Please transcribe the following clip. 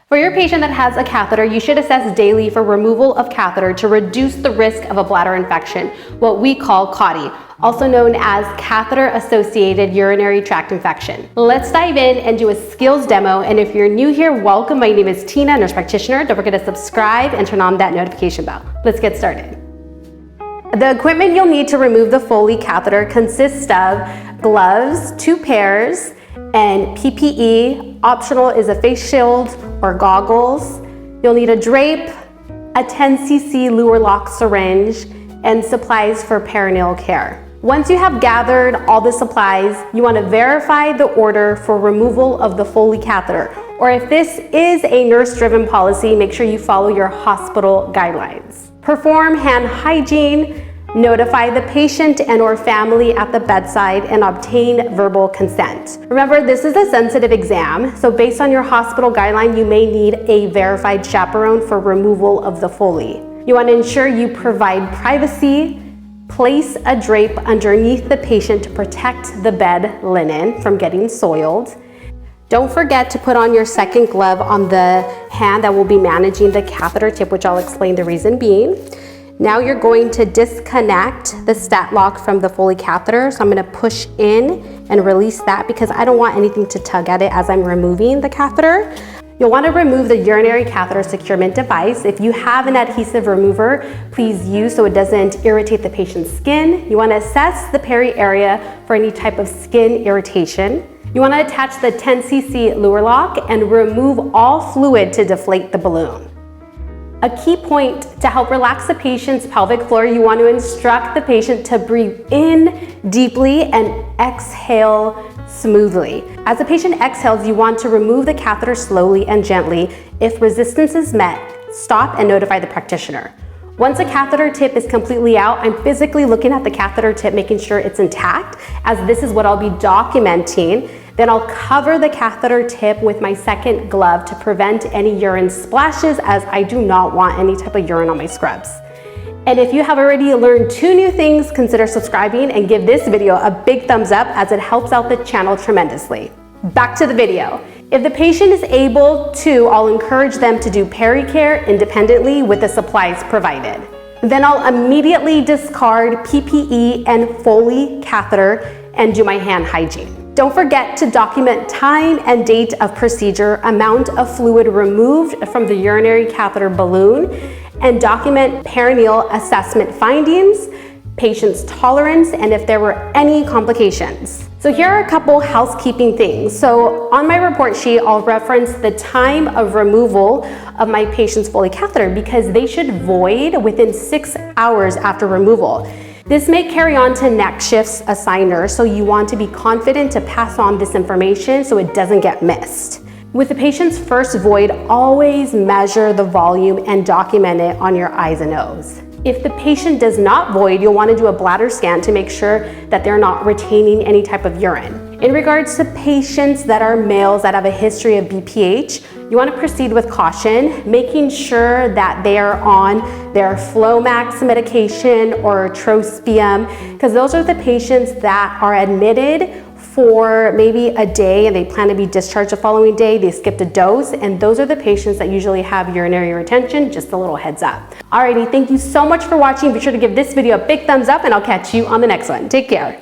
For your patient that has a catheter, you should assess daily for removal of catheter to reduce the risk of a bladder infection, what we call CAUTI, also known as catheter-associated urinary tract infection. Let's dive in and do a skills demo. And if you're new here, welcome. My name is Tina, nurse practitioner. Don't forget to subscribe and turn on that notification bell. Let's get started. The equipment you'll need to remove the Foley catheter consists of gloves, 2 pairs, and PPE. Optional is a face shield or goggles. You'll need a drape, a 10 cc Luer lock syringe, and supplies for perineal care. Once you have gathered all the supplies, you want to verify the order for removal of the Foley catheter. Or if this is a nurse-driven policy, make sure you follow your hospital guidelines. Perform hand hygiene, notify the patient and or family at the bedside, and obtain verbal consent. Remember, this is a sensitive exam, so based on your hospital guideline, you may need a verified chaperone for removal of the Foley. You want to ensure you provide privacy. Place a drape underneath the patient to protect the bed linen from getting soiled. Don't forget to put on your second glove on the hand that will be managing the catheter tip, which I'll explain the reason being. Now you're going to disconnect the stat lock from the Foley catheter. So I'm going to push in and release that because I don't want anything to tug at it as I'm removing the catheter. You'll want to remove the urinary catheter securement device. If you have an adhesive remover, please use so it doesn't irritate the patient's skin. You want to assess the peri area for any type of skin irritation. You want to attach the 10 cc Luer lock and remove all fluid to deflate the balloon. A key point to help relax the patient's pelvic floor, you want to instruct the patient to breathe in deeply and exhale smoothly. As the patient exhales, you want to remove the catheter slowly and gently. If resistance is met, stop and notify the practitioner. Once the catheter tip is completely out, I'm physically looking at the catheter tip, making sure it's intact, as this is what I'll be documenting. Then I'll cover the catheter tip with my second glove to prevent any urine splashes, as I do not want any type of urine on my scrubs. And if you have already learned 2 new things, consider subscribing and give this video a big thumbs up, as it helps out the channel tremendously. Back to the video. If the patient is able to, I'll encourage them to do peri-care independently with the supplies provided. Then I'll immediately discard PPE and Foley catheter and do my hand hygiene. Don't forget to document time and date of procedure, amount of fluid removed from the urinary catheter balloon, and document perineal assessment findings, patient's tolerance, and if there were any complications. So here are a couple housekeeping things. So on my report sheet, I'll reference the time of removal of my patient's Foley catheter because they should void within 6 hours after removal. This may carry on to next shift's assigner, so you want to be confident to pass on this information so it doesn't get missed. With the patient's first void, always measure the volume and document it on your eyes and nose. If the patient does not void, you'll want to do a bladder scan to make sure that they're not retaining any type of urine. In regards to patients that are males that have a history of BPH, you want to proceed with caution, making sure that they are on their Flomax medication or trospium, because those are the patients that are admitted for maybe a day and they plan to be discharged the following day. They skipped a dose, and those are the patients that usually have urinary retention. Just a little heads up. Alrighty, thank you so much for watching. Be sure to give this video a big thumbs up, and I'll catch you on the next one. Take care.